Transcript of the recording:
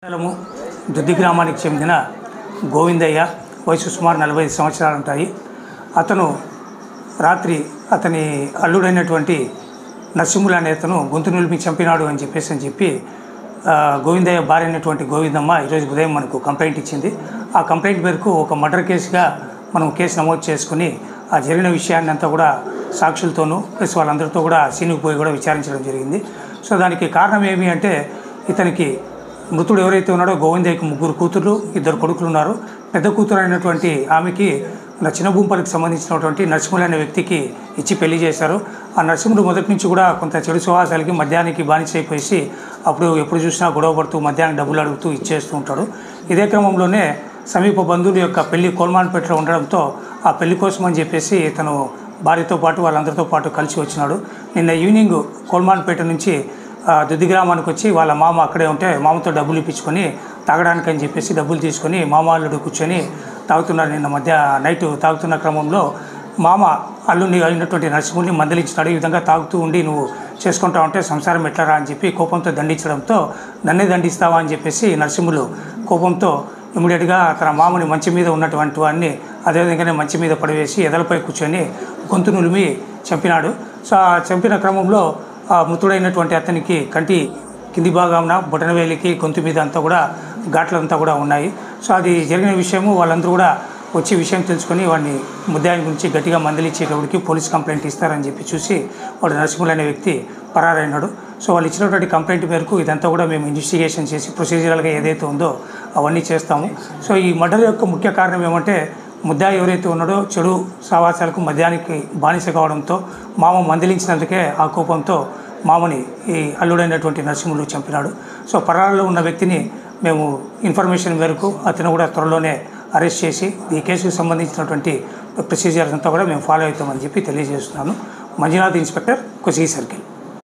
మండలము దుద్ది గ్రామానికి చెందిన గోవిందయ్య వయసు సుమారు 45 సంవత్సరాలు ఉంటాయి. అతను రాత్రి అతని అల్లుడైనటువంటి నరసింహులు అనే అతను గొంతు నిలిపి చంపినాడు అని చెప్పి గోవిందయ్య భార్య అయినటువంటి గోవిందమ్మ ఈరోజు ఉదయం మనకు కంప్లైంట్ ఇచ్చింది. ఆ కంప్లైంట్ మేరకు ఒక మర్డర్ కేసుగా మనం కేసు నమోదు చేసుకుని ఆ జరిగిన విషయాన్ని అంతా కూడా సాక్షులతోనూ ప్లస్ వాళ్ళందరితో కూడా సీనుకు పోయి కూడా విచారించడం జరిగింది. సో దానికి కారణం ఏమి అంటే ఇతనికి మృతుడు ఎవరైతే ఉన్నాడో గోవిందయ్యకి 3 కూతుర్లు 2 కొడుకులు ఉన్నారు. పెద్ద కూతురు అయినటువంటి ఆమెకి చిన్నభూంపల్లికి సంబంధించినటువంటి నరసింహులు అనే వ్యక్తికి ఇచ్చి పెళ్లి చేశారు. ఆ నరసింహుడు మొదటి నుంచి కూడా కొంత చెడు సువాసాలకి మద్యానికి బానిస అయిపోయి అప్పుడు ఎప్పుడు చూసినా గొడవ పడుతూ మద్యానికి డబ్బులు అడుగుతూ ఇచ్చేస్తూ ఉంటాడు. ఇదే క్రమంలోనే సమీప బంధువుల యొక్క పెళ్లి కోల్మాన్పేటలో ఉండడంతో ఆ పెళ్లి కోసం అని చెప్పేసి తను భార్యతో పాటు వాళ్ళందరితో పాటు కలిసి వచ్చినాడు. నిన్న ఈవినింగ్ కోల్మాన్పేట నుంచి దుద్ది గ్రామానికి వచ్చి వాళ్ళ మామ అక్కడే ఉంటే మామతో డబ్బులు ఇప్పించుకొని తాగడానికి అని చెప్పేసి డబ్బులు తీసుకొని మామ అల్లుడు కూర్చొని తాగుతున్నారు. నిన్న నైట్ తాగుతున్న క్రమంలో మామ అల్లుని అయినటువంటి నరసింహుని మందలించినాడు. ఈ విధంగా తాగుతూ ఉండి నువ్వు చేసుకుంటా ఉంటే సంసారం ఎట్లరా అని చెప్పి కోపంతో దండించడంతో నన్నే దండిస్తావా అని చెప్పేసి నరసింహులు కోపంతో ఇమీడియట్గా తన మామని మంచి మీద ఉన్నటువంటి వాడిని అదేవిధంగానే మంచి మీద పడివేసి ఎదలపై కూర్చొని గొంతు నులిమి చంపినాడు. సో ఆ చంపిన క్రమంలో ఆ మృతుడైనటువంటి అతనికి కంటి కింది భాగాన బొటనవేలికి గొంతు మీద అంతా కూడా ఘాట్లంతా కూడా ఉన్నాయి. సో అది జరిగిన విషయము వాళ్ళందరూ కూడా వచ్చి విషయం తెలుసుకొని వాడిని ముద్దాయిని గురించి గట్టిగా మందలిచ్చేటప్పటికి పోలీస్ కంప్లైంట్ ఇస్తారని చెప్పి చూసి వాడు నరసింహులు అనే వ్యక్తి పరారైనాడు. సో వాళ్ళు ఇచ్చినటువంటి కంప్లైంట్ మేరకు ఇదంతా కూడా మేము ఇన్వెస్టిగేషన్ చేసి ప్రొసీజరల్గా ఏదైతే ఉందో అవన్నీ చేస్తాము. సో ఈ మర్డర్ యొక్క ముఖ్య కారణం ఏమంటే ముద్దాయి ఎవరైతే ఉన్నాడో చెడు సావాసాలకు మద్యానికి బానిస కావడంతో మామ మందలించినందుకే ఆ కోపంతో మామని ఈ అల్లుడైనటువంటి నరసింహులు చంపినాడు. సో పరారులో ఉన్న వ్యక్తిని మేము ఇన్ఫర్మేషన్ మేరకు అతను కూడా త్వరలోనే అరెస్ట్ చేసి ఈ కేసుకు సంబంధించినటువంటి ప్రొసీజర్స్ అంతా కూడా మేము ఫాలో అవుతామని చెప్పి తెలియజేస్తున్నాను. Manjunath, inspector, Kosigi circle.